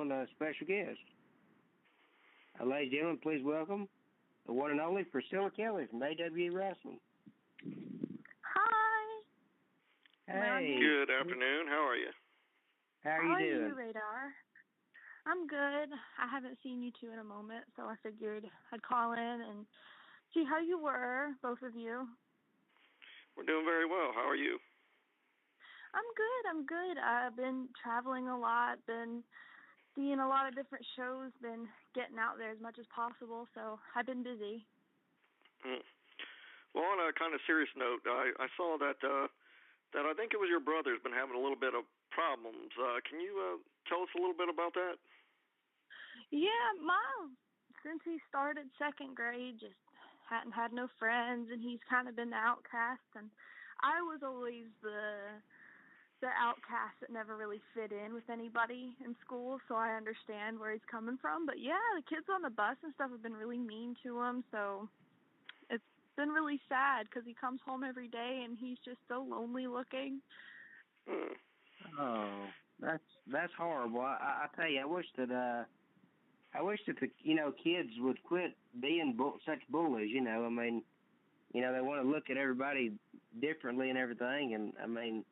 on a special guest. Ladies and gentlemen, please welcome the one and only Priscilla Kelly from AWE Wrestling. Hi. Hey. Good afternoon. How are you? How are you doing? How are you, Radar? I'm good. I haven't seen you two in a moment, so I figured I'd call in and see how you were, both of you. We're doing very well. How are you? I'm good. I've been traveling a lot, been seeing a lot of different shows, been getting out there as much as possible, so I've been busy. Well, on a kind of serious note, I saw that I think it was your brother's been having a little bit of problems. Can you tell us a little bit about that? Yeah, since he started second grade, just hadn't had no friends, and he's kind of been the outcast, and I was always the outcast that never really fit in with anybody in school, so I understand where he's coming from. But yeah, the kids on the bus and stuff have been really mean to him, so it's been really sad because he comes home every day and he's just so lonely looking. Oh, that's horrible. I tell you, I wish that the kids would quit being such bullies. I mean, they want to look at everybody differently and everything, and I mean,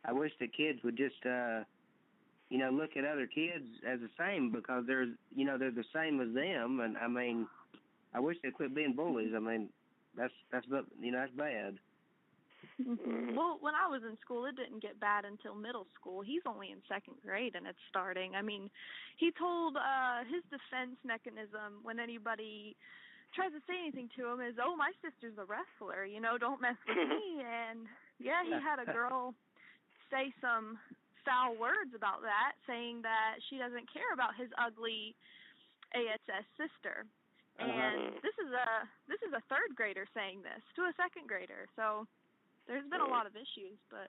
I wish the kids would just look at other kids as the same, because they're the same as them, and I mean, I wish they quit being bullies. I mean, that's bad. Well, when I was in school, it didn't get bad until middle school. He's only in second grade, and it's starting. I mean, he told his defense mechanism when anybody tries to say anything to him is, "Oh, my sister's a wrestler, don't mess with me." And yeah, he had a girl say some foul words about that, saying that she doesn't care about his ugly ASS sister. And this is a third grader saying this to a second grader. So there's been a lot of issues, but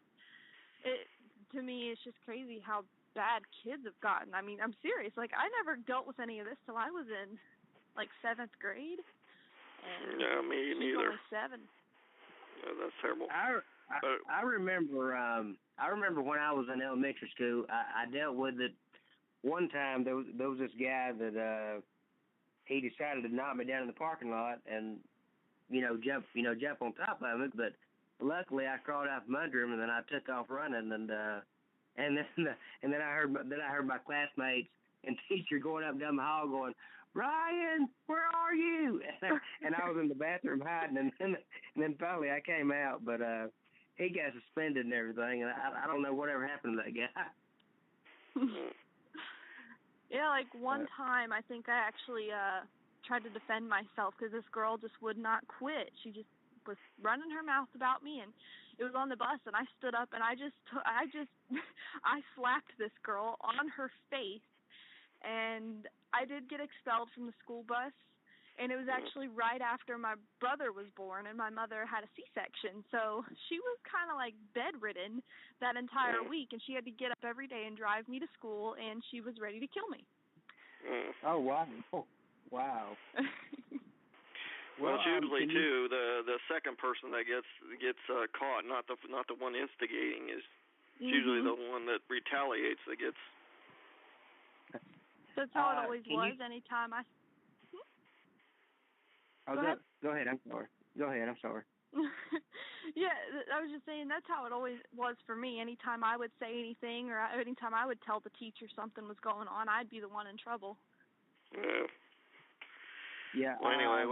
to me, it's just crazy how bad kids have gotten. I mean, I'm serious. Like, I never dealt with any of this till I was in, like, 7th grade. And yeah, me neither. Only 7. Yeah, that's terrible. I remember when I was in elementary school, I dealt with it one time. There was this guy that he decided to knock me down in the parking lot and jump on top of it, but luckily I crawled out from under him, and then I took off running, and then I heard my classmates and teacher going up and down the hall going, "Ryan, where are you?" And I was in the bathroom hiding, and then finally I came out, but he got suspended and everything, and I don't know whatever happened to that guy. Yeah, like one time I think I actually tried to defend myself because this girl just would not quit. She just was running her mouth about me, and it was on the bus, and I stood up and I slapped this girl on her face, and I did get expelled from the school bus. And it was actually right after my brother was born, and my mother had a C-section. So she was kind of like bedridden that entire week, and she had to get up every day and drive me to school, and she was ready to kill me. Oh, wow. Wow. Well, it's usually, too, the second person that gets caught, not the one instigating, is usually the one that retaliates that gets... That's how it always was. Anytime I... Go ahead. I'm sorry. Yeah, I was just saying that's how it always was for me. Anytime I would say anything, or anytime I would tell the teacher something was going on, I'd be the one in trouble. Yeah. Well, anyway,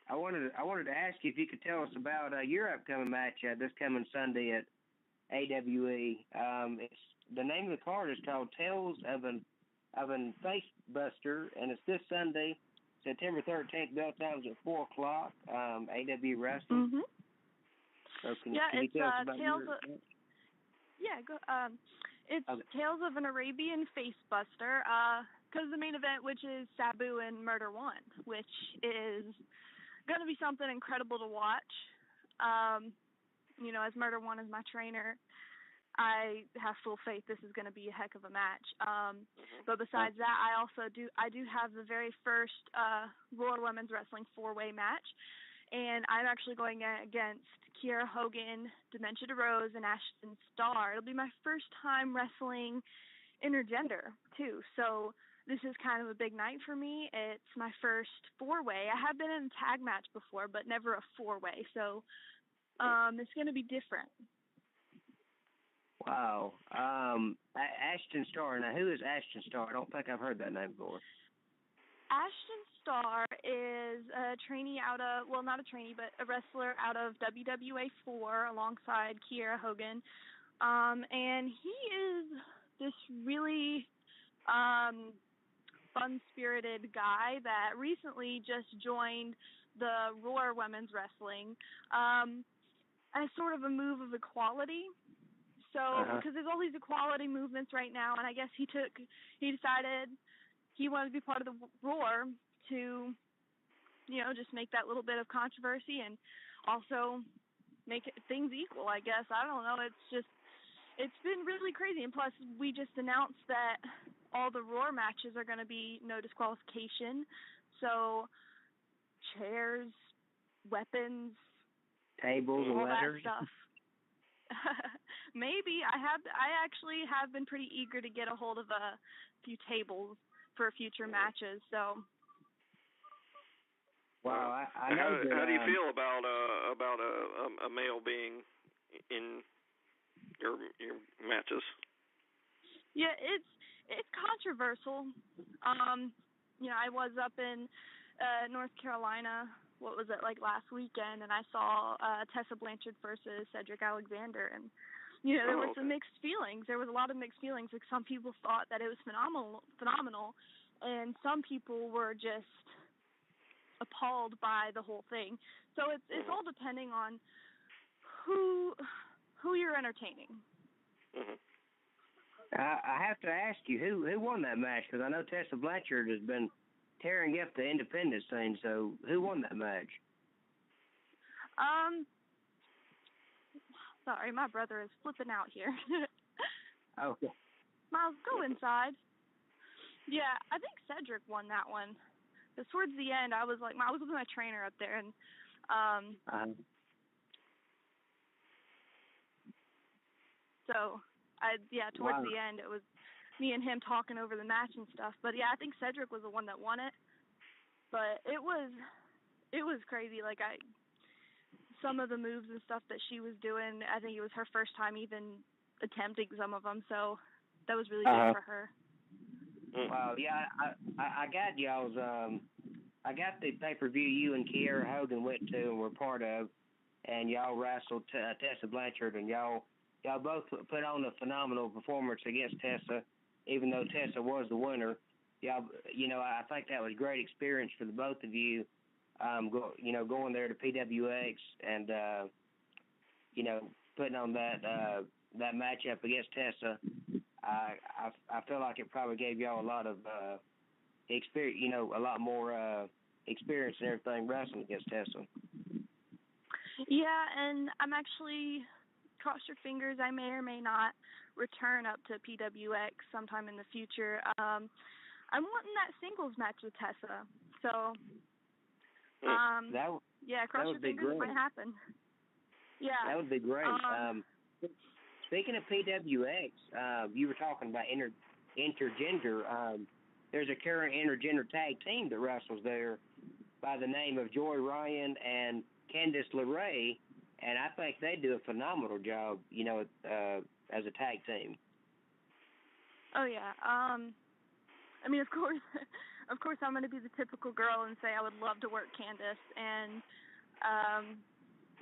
I wanted to ask you if you could tell us about your upcoming match this coming Sunday at AWE. The name of the card is called Tales of an Face Buster, and it's this Sunday, September 13th, bell times at 4 o'clock, AW Wrestling. So can you tell us about it's Tales of an Arabian Face Buster, because the main event, which is Sabu and Murder One, which is going to be something incredible to watch. As Murder One is my trainer, I have full faith this is going to be a heck of a match. But besides that, I do have the very first Royal Women's Wrestling 4-way match, and I'm actually going against Kiera Hogan, Dementia DeRose, and Ashton Starr. It'll be my first time wrestling intergender too. So this is kind of a big night for me. It's my first four-way. I have been in a tag match before, but never a four-way. So it's going to be different. Wow. Ashton Starr. Now, who is Ashton Starr? I don't think I've heard that name before. Ashton Starr is a trainee out of, well, not a trainee, but a wrestler out of WWA 4 alongside Kiera Hogan. And he is this really fun-spirited guy that recently just joined the Roar Women's Wrestling as sort of a move of equality. So, because there's all these equality movements right now, and I guess he decided he wanted to be part of the Roar to, just make that little bit of controversy and also make things equal, I guess. I don't know. It's been really crazy. And plus, we just announced that all the Roar matches are going to be no disqualification. So, chairs, weapons, tables, all and letters. That stuff. Maybe. I actually have been pretty eager to get a hold of a few tables for future matches. So. Wow, I know. How do you feel about a male being in your matches? Yeah, it's controversial. I was up in North Carolina. What was it, like last weekend, and I saw Tessa Blanchard versus Cedric Alexander, and there were some mixed feelings. There was a lot of mixed feelings. Like, some people thought that it was phenomenal, and some people were just appalled by the whole thing. So it's all depending on who you're entertaining. I have to ask you, who won that match? Because I know Tessa Blanchard has been tearing up the independent scene. So who won that match? Sorry, my brother is flipping out here. Okay. Miles, go inside. Yeah, I think Cedric won that one. Because towards the end, I was with my trainer up there, and so towards the end, it was me and him talking over the match and stuff. But yeah, I think Cedric was the one that won it. But it was crazy. Like, some of the moves and stuff that she was doing, I think it was her first time even attempting some of them. So that was really good for her. Wow, yeah, I got y'all's, I got the pay-per-view you and Kiera Hogan went to and were part of, and y'all wrestled Tessa Blanchard, and y'all both put on a phenomenal performance against Tessa, even though Tessa was the winner. Y'all, I think that was a great experience for the both of you, going there to PWX and, putting on that matchup against Tessa. I feel like it probably gave y'all a lot of experience, a lot more experience and everything wrestling against Tessa. Yeah, and I'm actually, cross your fingers, I may or may not return up to PWX sometime in the future. I'm wanting that singles match with Tessa, so cross your fingers, it might happen. Yeah, that would be great. Speaking of PWX, you were talking about intergender. There's a current intergender tag team that wrestles there by the name of Joy Ryan and Candice LeRae, and I think they do a phenomenal job, as a tag team. Oh yeah. Of course, I'm going to be the typical girl and say I would love to work Candice, and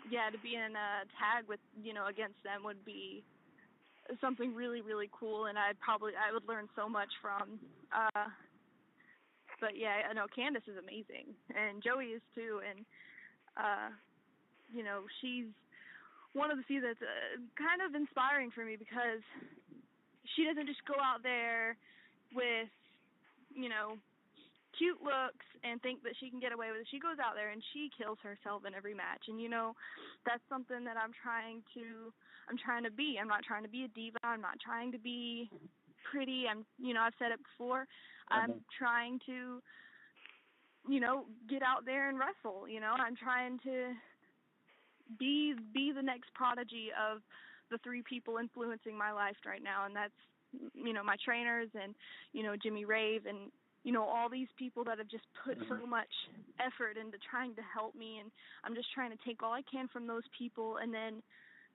to be in a tag with against them would be something really, really cool, and I would learn so much from. But yeah, I know Candice is amazing, and Joey is too, and she's one of the few that's kind of inspiring for me, because she doesn't just go out there with cute looks and think that she can get away with it. She goes out there and she kills herself in every match, and that's something that I'm trying to be. I'm not trying to be a diva. I'm not trying to be pretty. I've said it before. I'm trying to get out there and wrestle. I'm trying to be the next prodigy of the three people influencing my life right now, and that's my trainers and, Jimmy Rave and, all these people that have just put so much effort into trying to help me. And I'm just trying to take all I can from those people and then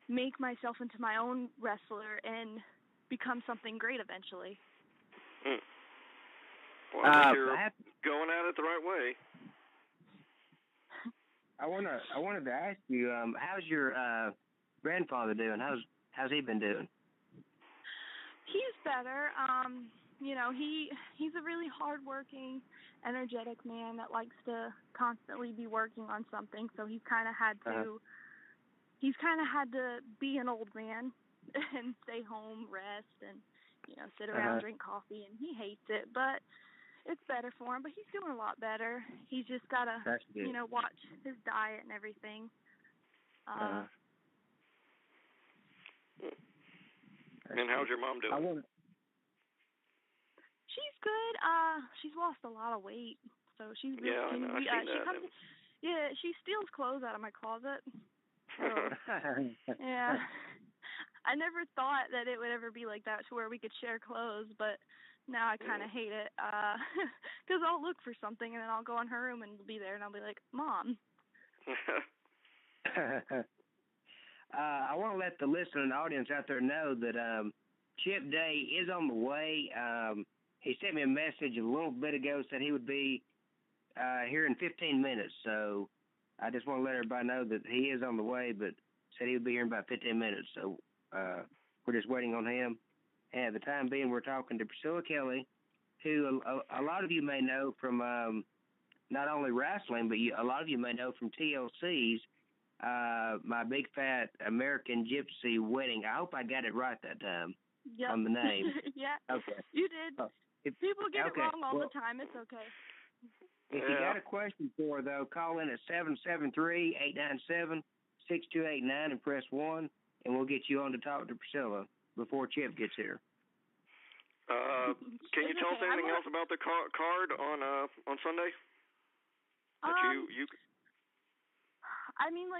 make myself into my own wrestler and become something great eventually. Well, I think you're going at it the right way. I wanted to ask you, how's your grandfather doing? How's he been doing? He's better. He's a really hardworking, energetic man that likes to constantly be working on something. So he's kind of had to be an old man and stay home, rest, and sit around, drink coffee, and he hates it, but it's better for him. But he's doing a lot better. He's just gotta watch his diet and everything. And how's your mom doing? She's good. She's lost a lot of weight, so she's really she steals clothes out of my closet. So, yeah. I never thought that it would ever be like that to where we could share clothes, but now I kind of hate it because I'll look for something and then I'll go in her room and it'll be there and I'll be like, Mom. I want to let the listener and the audience out there know that Chip Day is on the way. He sent me a message a little bit ago, said he would be here in 15 minutes. So I just want to let everybody know that he is on the way, but said he would be here in about 15 minutes. So we're just waiting on him. And at the time being, we're talking to Priscilla Kelly, who a lot of you may know from not only wrestling, but a lot of you may know from TLC's My Big Fat American Gypsy Wedding. I hope I got it right that time on the name. Yeah, okay. You did. People get it wrong all the time. It's okay. If you got a question for her, though, call in at 773-897-6289 and press 1, and we'll get you on to talk to Priscilla before Chip gets here. Can you tell us anything else about the card on Sunday? I mean,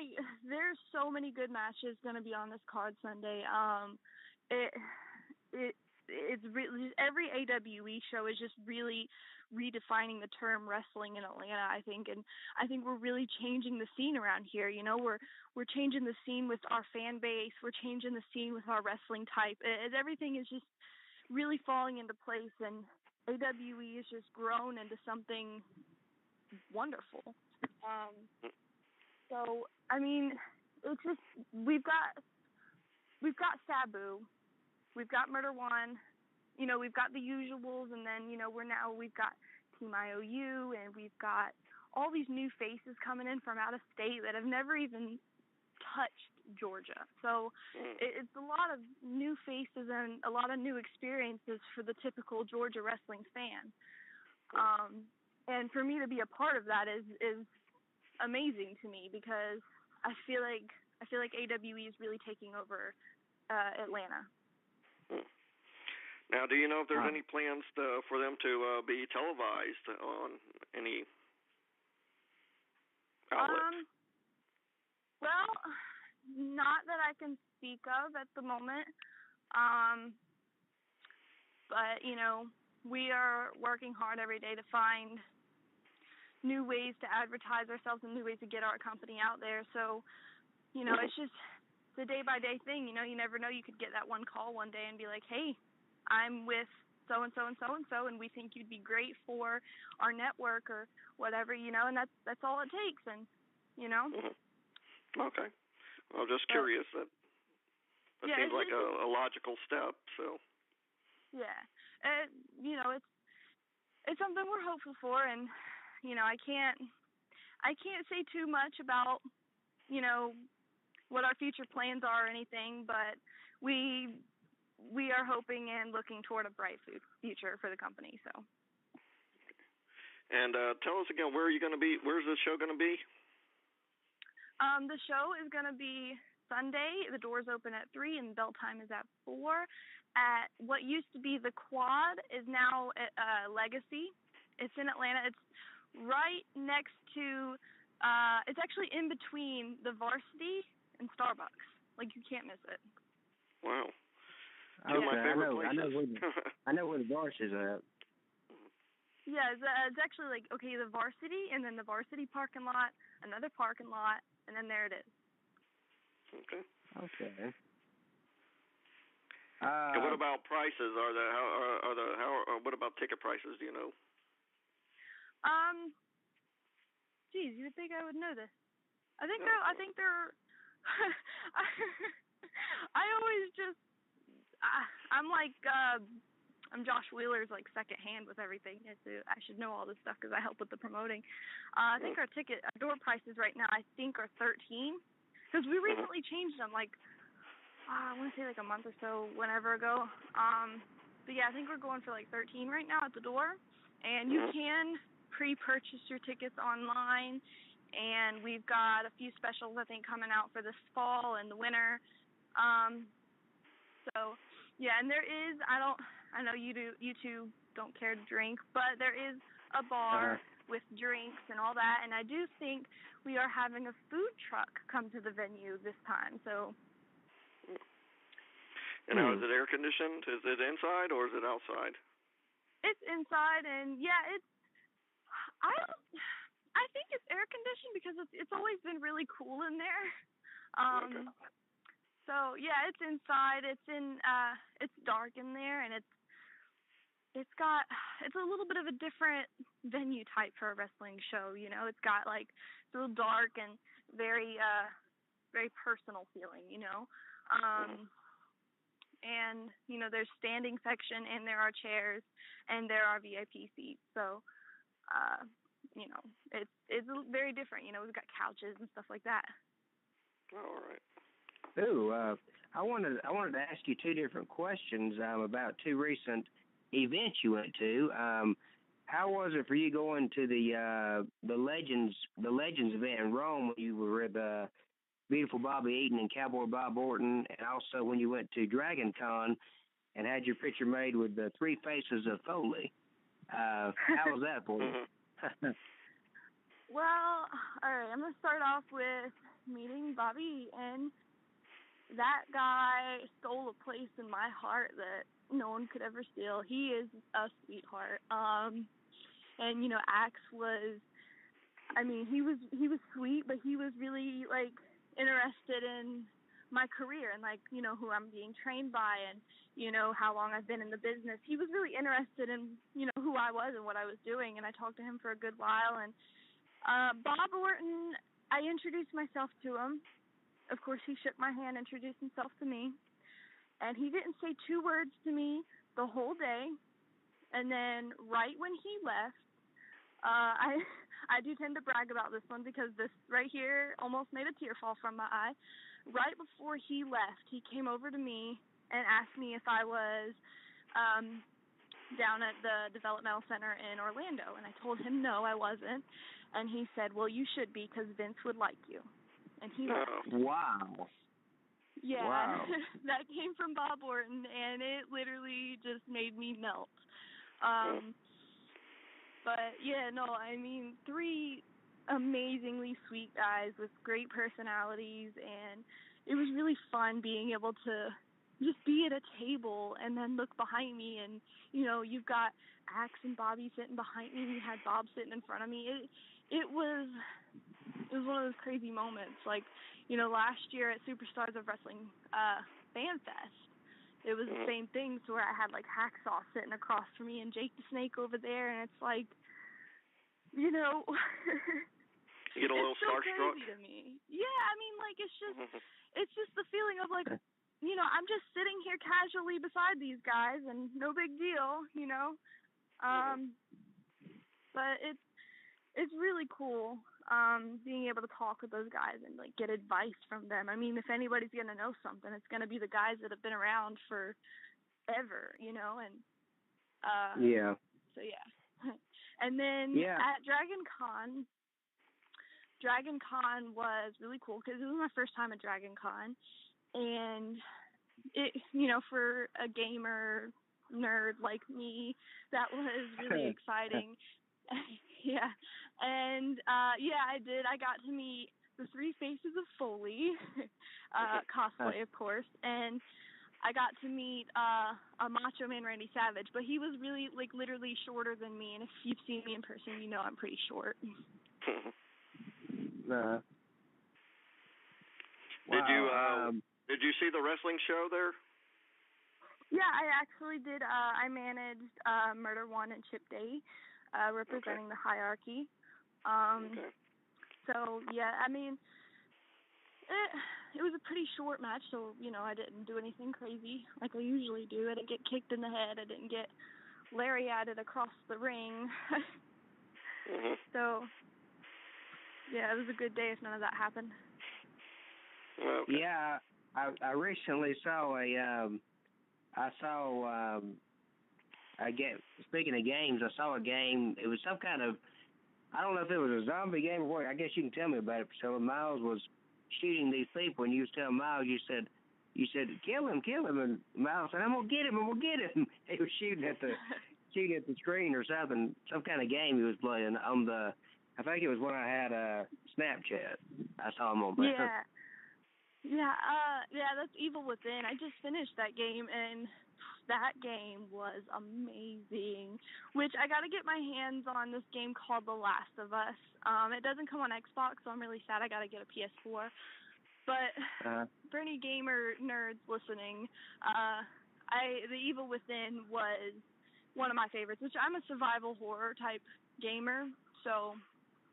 there's so many good matches going to be on this card Sunday. It's really, every AWE show is just really redefining the term wrestling in Atlanta, I think, and I think we're really changing the scene around here. We're changing the scene with our fan base. We're changing the scene with our wrestling type. Everything is just really falling into place, and AWE has just grown into something wonderful. So, I mean, it's just, we've got Sabu, we've got Murder One, we've got the usuals, and then, we've got Team IOU, and we've got all these new faces coming in from out of state that have never even touched Georgia. So it's a lot of new faces and a lot of new experiences for the typical Georgia wrestling fan. And for me to be a part of that is amazing to me, because I feel like AWE is really taking over Atlanta. Now, do you know if there's any plans for them to be televised on any outlet? Well, not that I can speak of at the moment. But, we are working hard every day to find new ways to advertise ourselves and new ways to get our company out there. So, it's just a day-by-day thing. You never know. You could get that one call one day and be like, hey, I'm with so-and-so and so-and-so, and we think you'd be great for our network or whatever, and that's all it takes. And, Okay. Well, just curious. That seems like a logical step, so. Yeah. It's something we're hopeful for, and, I can't say too much about, what our future plans are or anything, but we are hoping and looking toward a bright future for the company, so. And tell us again, where are you going to be? Where's the show going to be? The show is going to be Sunday. The doors open at 3 and bell time is at 4. At what used to be the Quad is now at Legacy. It's in Atlanta. It's right next to, it's actually in between the Varsity and Starbucks. You can't miss it. Wow. Two of my favorite places. I know where the Varsity is at. Yeah, it's actually like, okay, the Varsity, and then the Varsity parking lot, another parking lot, and then there it is. Okay. Okay. And what about prices? What about ticket prices? Do you know? Geez, you would think I would know this. I think they're. I always just. I'm like. I'm Josh Wheeler's like second hand with everything. I should know all this stuff because I help with the promoting. I think our door prices right now I think are $13 because we recently changed them. Like I want to say like a month or so, whenever ago. But yeah, I think we're going for like $13 right now at the door, and you can pre-purchase your tickets online. And we've got a few specials I think coming out for this fall and the winter. So yeah, and there is I know you two don't care to drink, but there is a bar with drinks and all that, and I do think we are having a food truck come to the venue this time. So. And how is it air conditioned? Is it inside or is it outside? It's inside, and yeah, I think it's air conditioned because it's always been really cool in there. Okay. So yeah, it's inside. It's dark in there, and it's a little bit of a different venue type for a wrestling show. You know, it's got like it's a little dark and very very personal feeling. You know, and you know there's standing section and there are chairs and there are VIP seats. So you know it's very different. You know, we've got couches and stuff like that. All right. Ooh, I wanted to ask you two different questions about two recent events you went to. How was it for you going to the Legends event in Rome when you were with beautiful Bobby Eaton and Cowboy Bob Orton, and also when you went to Dragon Con and had your picture made with the three faces of Foley? How was that for you? Well, all right, I'm gonna start off with meeting Bobby Eaton. That guy stole a place in my heart that no one could ever steal. He is a sweetheart. And you know, Axe was, I mean, he was sweet, but he was really like interested in my career and like, you know, who I'm being trained by and, you know, how long I've been in the business. He was really interested in, you know, who I was and what I was doing, and I talked to him for a good while. And Bob Orton, I introduced myself to him. Of course, he shook my hand, introduced himself to me, and he didn't say two words to me the whole day. And then right when he left, I do tend to brag about this one because this right here almost made a tear fall from my eye. Right before he left, he came over to me and asked me if I was down at the developmental center in Orlando, and I told him no, I wasn't. And he said, well, you should be because Vince would like you. And he left. Wow. Yeah, wow. That came from Bob Orton, and it literally just made me melt. But, yeah, no, I mean, three amazingly sweet guys with great personalities, and it was really fun being able to just be at a table and then look behind me, and, you know, you've got Axe and Bobby sitting behind me, and you had Bob sitting in front of me. It was one of those crazy moments. Like, you know, last year at Superstars of Wrestling Fan Fest, it was the same thing, so where I had, like, Hacksaw sitting across from me and Jake the Snake over there, and it's like, you know, you get a little starstruck. It's so crazy to me. Yeah, I mean, like, it's just the feeling of, like, you know, I'm just sitting here casually beside these guys, and no big deal, you know. But it's really cool being able to talk with those guys and like get advice from them. I mean, if anybody's gonna know something, it's gonna be the guys that have been around forever, you know. And yeah. So yeah, and then at Dragon Con was really cool because it was my first time at Dragon Con, and it, you know, for a gamer nerd like me, that was really exciting. Yeah, and I did. I got to meet the three faces of Foley, cosplay, of course, and I got to meet a Macho Man Randy Savage, but he was really, like, literally shorter than me, and if you've seen me in person, you know I'm pretty short. Wow, Did you see the wrestling show there? Yeah, I actually did. I managed Murder One and Chip Day, representing the hierarchy. So, yeah, I mean, it was a pretty short match, so, you know, I didn't do anything crazy like I usually do. I didn't get kicked in the head. I didn't get lariated across the ring. So, yeah, it was a good day if none of that happened. Okay. Yeah, I recently saw speaking of games, I saw a game. It was some kind of, I don't know if it was a zombie game or what. I guess you can tell me about it. So Miles was shooting these people, and you was telling Miles, you said, kill him, and Miles said, I'm gonna get him. He was shooting at the screen or something, some kind of game he was playing on the. I think it was when I had Snapchat. I saw him on there. Yeah, that's Evil Within. I just finished that game, and that game was amazing. Which I got to get my hands on this game called The Last of Us. It doesn't come on Xbox, so I'm really sad I got to get a PS4. But for any gamer nerds listening, The Evil Within was one of my favorites. Which I'm a survival horror type gamer, so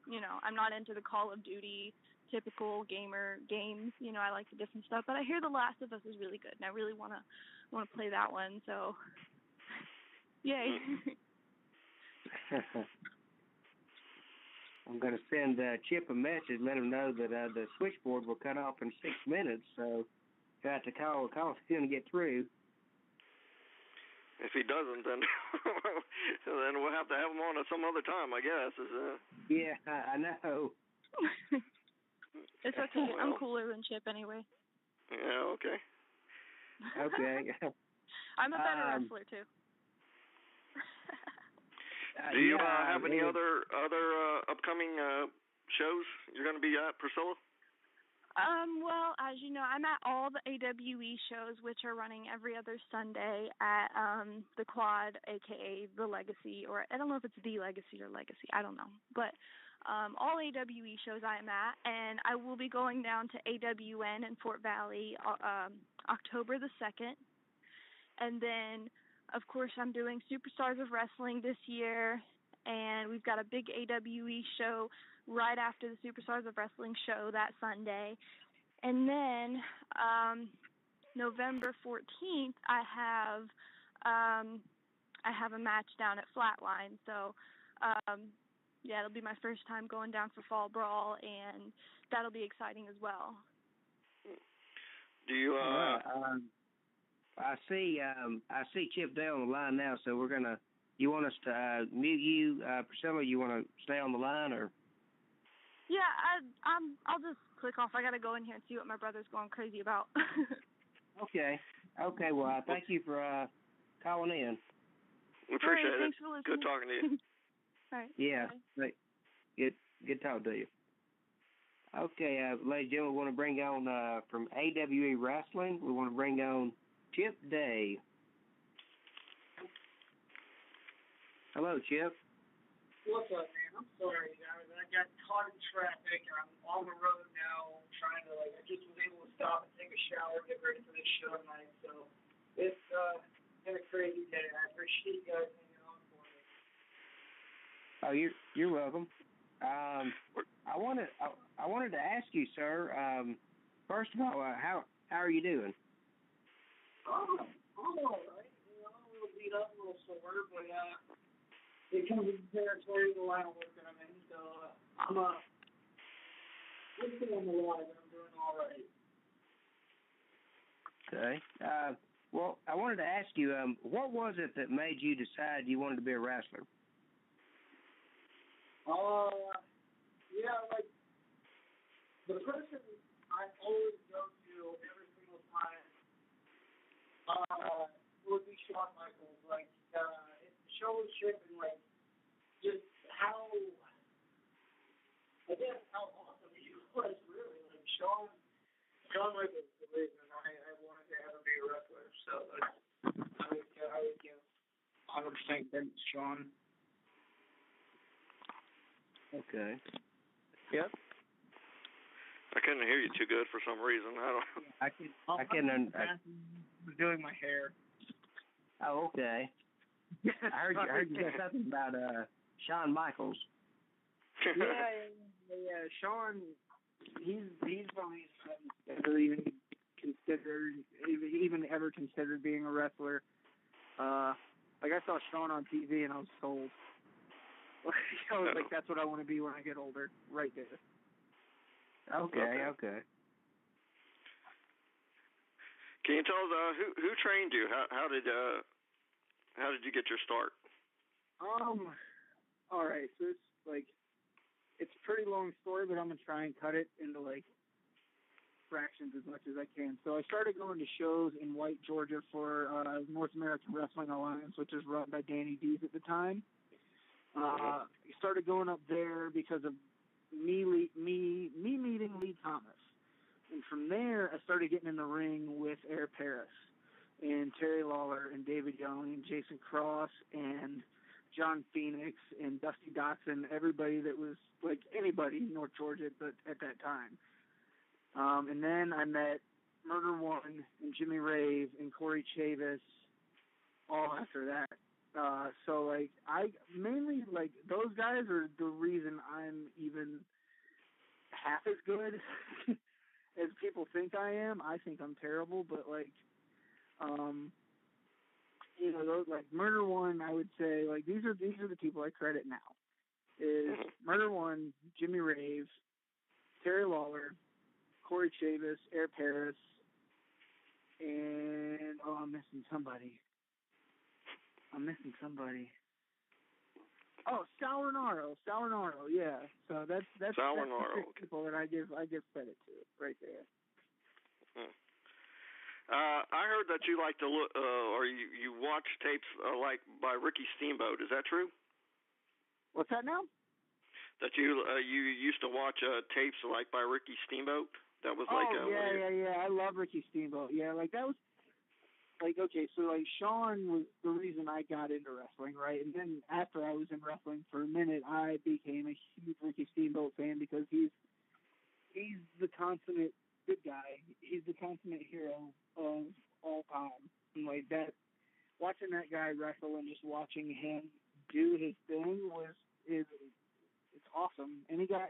you know I'm not into the Call of Duty typical gamer games. You know, I like the different stuff, but I hear The Last of Us is really good, and I really want to play that one. So, yay! I'm going to send Chip a message, let him know that the switchboard will cut off in 6 minutes, so if you have to call if he's going to get through. If he doesn't, then then we'll have to have him on at some other time, I guess. Yeah, I know. It's okay. I'm cooler than Chip anyway. Yeah, okay. Okay. I'm a better wrestler, too. Do you have any other upcoming shows you're going to be at, Priscilla? Well, as you know, I'm at all the AWE shows, which are running every other Sunday at the Quad, a.k.a. The Legacy, or I don't know if it's The Legacy or Legacy. I don't know. But all AWE shows I am at, and I will be going down to AWN in Fort Valley October the 2nd. And then, of course, I'm doing Superstars of Wrestling this year, and we've got a big AWE show right after the Superstars of Wrestling show that Sunday. And then November 14th, I have a match down at Flatline. So, yeah, it'll be my first time going down for Fall Brawl, and that'll be exciting as well. Do you I see Chip Dale on the line now, so we're gonna. You want us to mute you, Priscilla? You want to stay on the line, or? Yeah, I'll just click off. I gotta go in here and see what my brother's going crazy about. Okay. Well, thank you for calling in. We appreciate it. Thanks for listening. Good talking to you. All right. Yeah. Good talking to you. Okay, ladies and gentlemen, we want to bring on from AWE Wrestling. We want to bring on Chip Day. Hello, Chip. What's up, man? I'm sorry, guys. I got caught in traffic. I'm on the road now trying to, I just was able to stop and take a shower, get ready for this show tonight. So it's been a crazy day. I appreciate you guys hanging on for me. Oh, you're welcome. I wanted to ask you, sir. First of all, how are you doing? I'm all right. You know, a little beat up, a little sore, but it comes with the territory of the line of work that I'm in. So I'm looking on the line. I'm doing all right. Okay. Well, I wanted to ask you, what was it that made you decide you wanted to be a wrestler? Yeah, the person I always go to every single time would be Shawn Michaels. It's the showmanship and, just how awesome he was, really. Shawn Michaels is the reason I wanted to ever be a be a wrestler. So I would give 100% credit to Sean. Okay. Yep. I couldn't hear you too good for some reason. I can. was doing my hair. Oh, okay. I heard you say something about Shawn Michaels. Yeah. Sean, he's the reason I've ever even ever considered being a wrestler. Like I saw Sean on TV and I was sold. I was like, that's what I want to be when I get older. Right there. Okay. Can you tell us who trained you? How did you get your start? All right. So it's a pretty long story, but I'm gonna try and cut it into fractions as much as I can. So I started going to shows in White, Georgia for North American Wrestling Alliance, which is run by Danny Dees at the time. I started going up there because of me meeting Lee Thomas. And from there, I started getting in the ring with Air Paris and Terry Lawler and David Young and Jason Cross and John Phoenix and Dusty Dotson, everybody that was anybody in North Georgia but at that time. And then I met Murder One and Jimmy Rave and Corey Chavis all after that. So I mainly those guys are the reason I'm even half as good as people think I am. I think I'm terrible, but those Murder One, I would say these are the people I credit now. Is Murder One, Jimmy Rave, Terry Lawler, Corey Chavis, Air Paris, and I'm missing somebody. Oh, Sauronaro, yeah. So that's the people that I give credit to right there. I heard that you like to look, or you watch tapes by Ricky Steamboat. Is that true? What's that now? That you used to watch tapes by Ricky Steamboat. That was yeah. I love Ricky Steamboat. Yeah, that was okay. So Sean was the reason I got into wrestling, right? And then after I was in wrestling for a minute, I became a huge Ricky Steamboat fan because he's the consummate good guy. He's the consummate hero of all time. And that, watching that guy wrestle and just watching him do his thing it's awesome. Any guy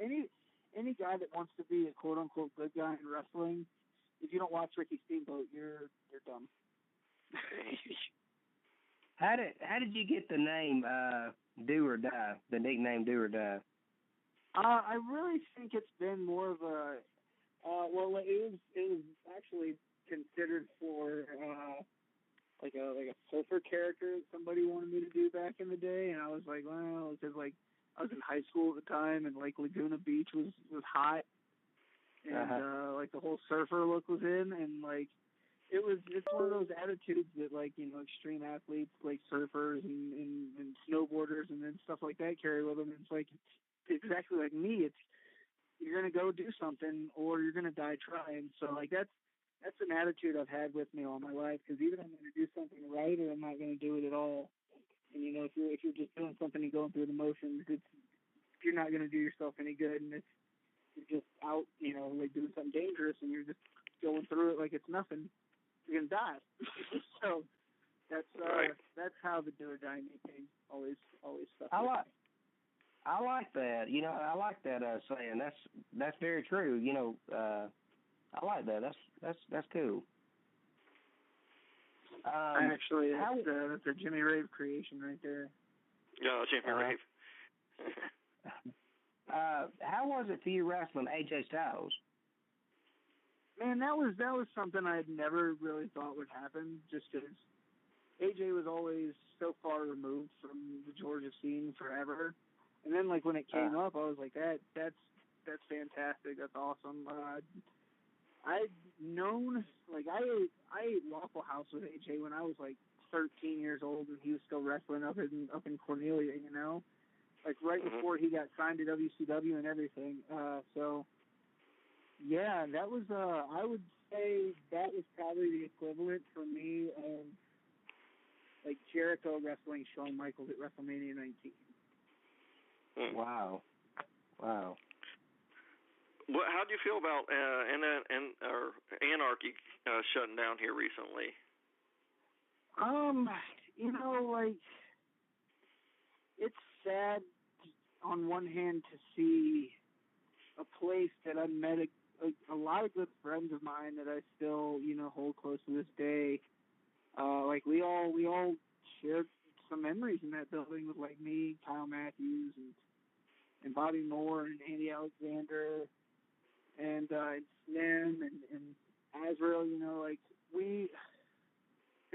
that wants to be a quote unquote good guy in wrestling, if you don't watch Ricky Steamboat, you're dumb. How did you get the name Do or Die? The nickname Do or Die? I really think it's been more of a it was actually considered for a surfer character that somebody wanted me to do back in the day, and I was like, well, because I was in high school at the time, and Laguna Beach was hot, and the whole surfer look was in, and it's one of those attitudes that extreme athletes like surfers and snowboarders and then stuff like that carry with them. It's exactly like me. It's you're gonna go do something or you're gonna die trying. So that's an attitude I've had with me all my life, because either I'm gonna do something right or I'm not gonna do it at all. And if you're just doing something and going through the motions, you're not gonna do yourself any good, and you're just out doing something dangerous and you're just going through it like it's nothing. You're gonna die. So that's how the do or die thing always stuck. I like that. I like that saying. That's very true. I like that. That's cool. Actually, that's a Jimmy Rave creation right there. Yeah, Jimmy Rave. How was it for you wrestling AJ Styles? Man, that was something I had never really thought would happen, just because AJ was always so far removed from the Georgia scene forever. And then when it came up, I was like, that's fantastic. That's awesome. I'd known, I ate Waffle House with AJ when I was 13 years old, and he was still wrestling up in Cornelia, right before he got signed to WCW and everything. So yeah, that was say that was probably the equivalent for me of like Jericho wrestling Shawn Michaels at WrestleMania 19. Wow. Wow. How do you feel about Anarchy shutting down here recently? Like, it's sad on one hand to see a place that I met a lot of good friends of mine that I still, hold close to this day. Like we all shared some memories in that building with like me, Kyle Matthews, and Bobby Moore and Andy Alexander and Slim and Azrael. Like they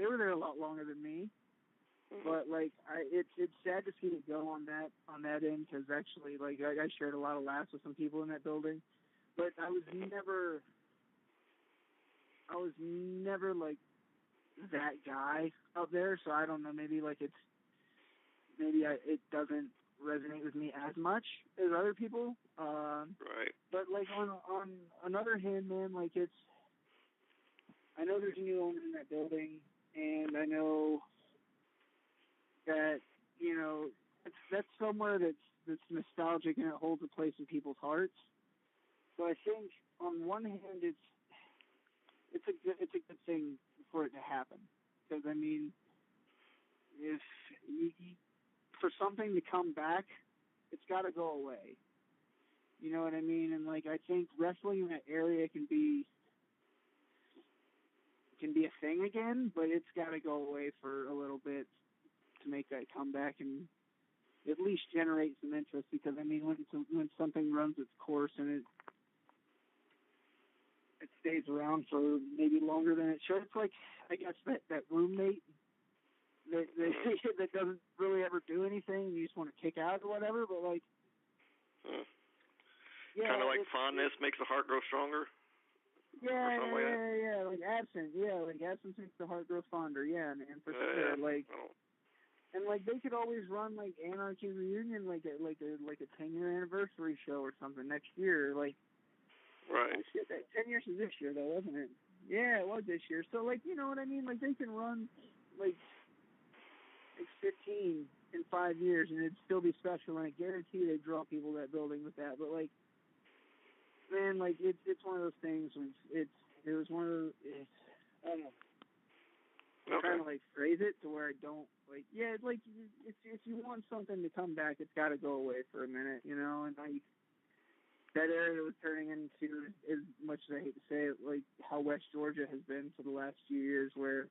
were there a lot longer than me. But like it's sad to see it go on that end, because actually like I shared a lot of laughs with some people in that building, but I was never like that guy up there, so I don't know, maybe it doesn't resonate with me as much as other people. Right. But like on another hand, man, like I know there's a new owner in that building, and I know that that's somewhere that's nostalgic and it holds a place in people's hearts. So I think on one hand it's a good thing for it to happen, because I mean, if for something to come back, it's got to go away. You know what I mean? And like I think wrestling in that area can be a thing again, but it's got to go away for a little bit to make that comeback and at least generate some interest, because I mean when something runs its course and it stays around for maybe longer than it should, it's like, I guess that roommate that doesn't really ever do anything and you just want to kick out or whatever, but like yeah, kind of like fondness makes the heart grow stronger. Yeah, like absence makes the heart grow fonder. Yeah, man, for sure. Like. And like they could always run like Anarchy Reunion like a 10-year anniversary show or something next year. Like, right. Oh shit, that 10 years is this year though, wasn't it? Yeah, it was this year. So like, you know what I mean? Like they can run like 15 in 5 years and it'd still be special, and I guarantee they'd draw people to that building with that. But like, man, like it's one of those things. I don't know. I'm trying to like phrase it to where I don't like. Yeah, like if you want something to come back, it's got to go away for a minute, And like that area was turning into, as much as I hate to say it, like how West Georgia has been for the last few years, where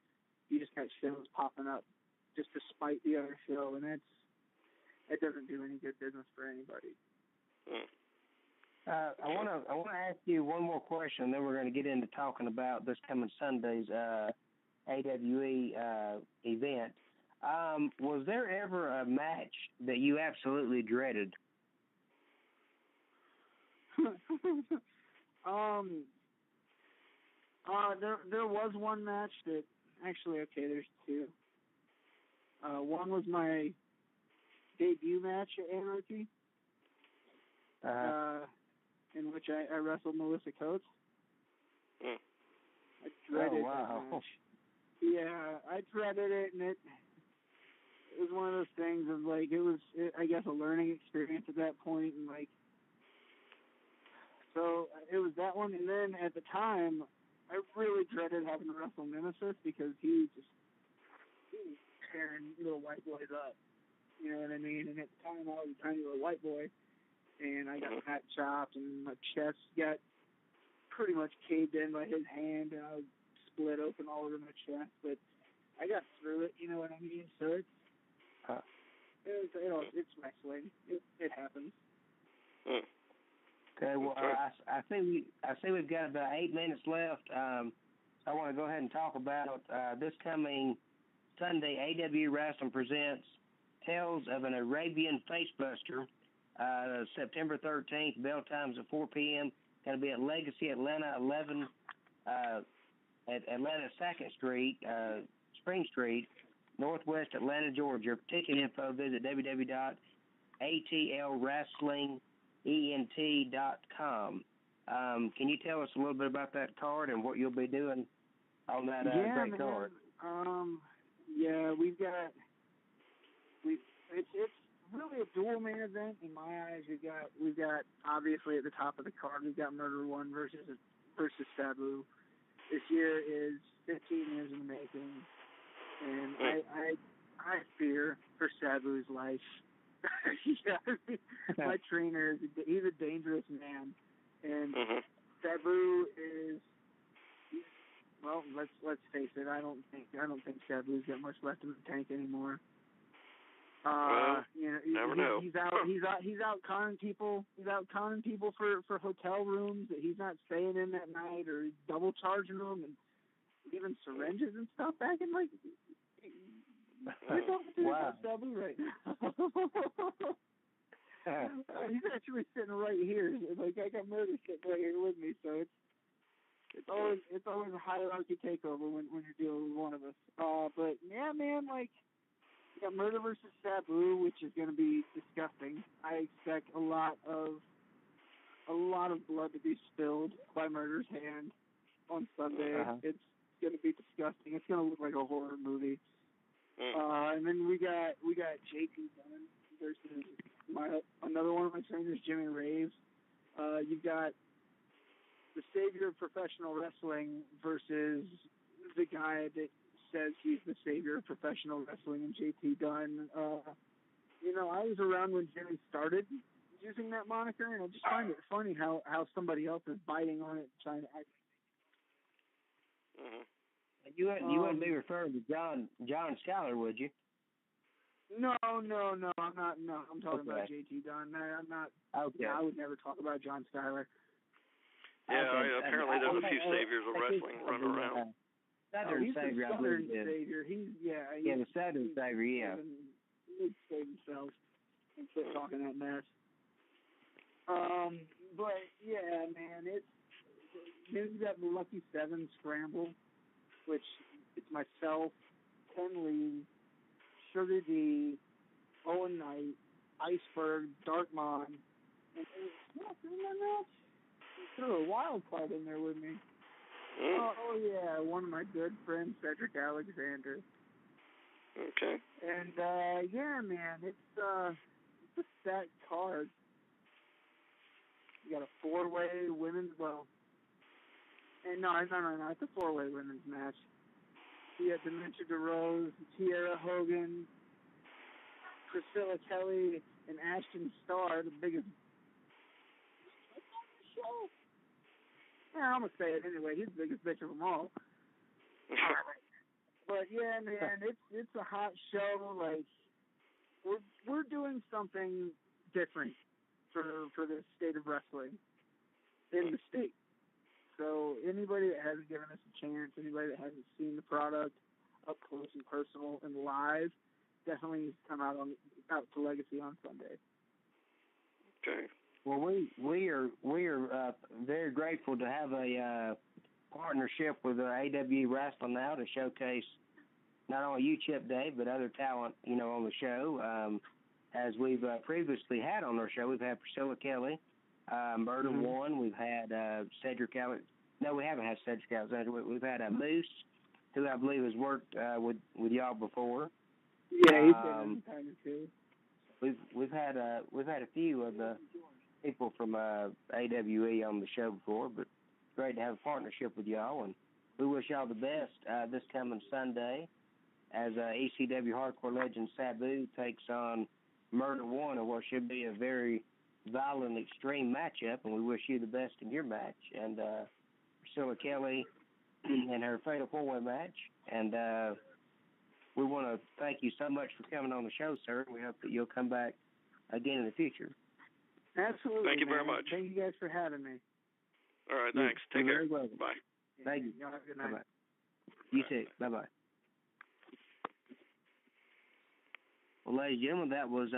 you just got shows popping up just despite the other show, and that doesn't do any good business for anybody. I want to ask you one more question, and then we're going to get into talking about this coming Sunday's AWE event. Was there ever a match that you absolutely dreaded? There was one match that actually, okay, there's two. One was my debut match at Anarchy, in which I wrestled Melissa Coates. I dreaded that match. Yeah, I dreaded it, and it was one of those things of like, I guess, a learning experience at that point, and like, so it was that one. And then at the time, I really dreaded having to wrestle Nemesis, because he was tearing little white boys up. You know what I mean? And at the time, I was a tiny little white boy, and I got fat chopped, and my chest got pretty much caved in by his hand, and I was split open all over my chest. But I got through it. You know what I mean? So it's wrestling. It happens. Okay. Well, I see we've got about 8 minutes left. I want to go ahead and talk about this coming Sunday. AW Wrestling presents Tales of an Arabian Facebuster, September 13th. Bell times at 4 p.m. Going to be at Legacy Atlanta, 11 at Atlanta 2nd Street, Spring Street, Northwest Atlanta, Georgia. Ticket info, visit www.atlwrestlingent.com. Can you tell us a little bit about that card and what you'll be doing on that great card? Yeah, it's really a dual main event in my eyes. We've got obviously at the top of the card we've got Murder One versus Sabu. This year is 15 years in the making, and I fear for Sabu's life. My trainer, he's a dangerous man, and Sabu is. Well, let's face it. I don't think Sabu's got much left in the tank anymore. Never know. He's out conning people. He's out conning people for hotel rooms that he's not staying in that night, or double charging them and leaving syringes and stuff back in like. We're talking about Sabu right now. He's actually sitting right here. Like I got Murder sitting right here with me, so it's always a hierarchy takeover when you're dealing with one of us. But yeah, man, like. You got Murder versus Sabu, which is going to be disgusting. I expect a lot of blood to be spilled by Murder's hand on Sunday. It's going to be disgusting. It's going to look like a horror movie. And then we got JT Dunn versus another one of my trainers, Jimmy Raves. You've got the savior of professional wrestling versus the guy that says he's the savior of professional wrestling, and JT Dunn. I was around when Jimmy started using that moniker, and I just find it funny how somebody else is biting on it, trying to act. You wouldn't be referring to John Schuyler, would you? No, I'm not. No, I'm talking about JT Dunn. I'm not. Okay. Yeah, I would never talk about John Schuyler. Yeah, apparently there's a few saviors of wrestling running around. Southern Savior, I believe. Savior. The Southern Savior, yeah. He needs to save himself and quit talking that mess. But yeah, man, then you got the Lucky Seven Scramble, which it's myself, Ken Lee, Sugar D, Owen Knight, Iceberg, Darkmon, and threw a wild card in there with me. Oh yeah, one of my good friends, Cedric Alexander. Okay. And yeah, man, it's a stacked card. You got a 4-way women's, no, it's a 4-way women's match. You got Dementia DeRose, Tierra Hogan, Priscilla Kelly, and Ashton Starr, the biggest. Show. Yeah, I'm going to say it anyway. He's the biggest bitch of them all. But yeah, man, it's a hot show. Like, we're doing something different for the state of wrestling in the state. So anybody that hasn't given us a chance, anybody that hasn't seen the product up close and personal and live, definitely needs to come out to Legacy on Sunday. Okay. Well, we are very grateful to have a partnership with AWE Wrestling now to showcase not only you, Chip Dave, but other talent, on the show. As we've previously had on our show, we've had Priscilla Kelly, Murder One. We've had Cedric Alexander. No, we haven't had Cedric Alexander. We've had Moose, who I believe has worked with y'all before. Yeah, he's been in time or two. We've had a few of the people from AWE on the show before, but it's great to have a partnership with y'all, and we wish y'all the best this coming Sunday as ECW Hardcore Legend Sabu takes on Murder One in what should be a very violent, extreme matchup, and we wish you the best in your match, and Priscilla Kelly in her Fatal 4-Way match, and we want to thank you so much for coming on the show, sir. We hope that you'll come back again in the future. Absolutely. Thank you very much. Thank you guys for having me. All right, thanks. Take care. Bye. Thank you. Y'all have a good night. Bye-bye. You too. Bye-bye. Well, ladies and gentlemen, that was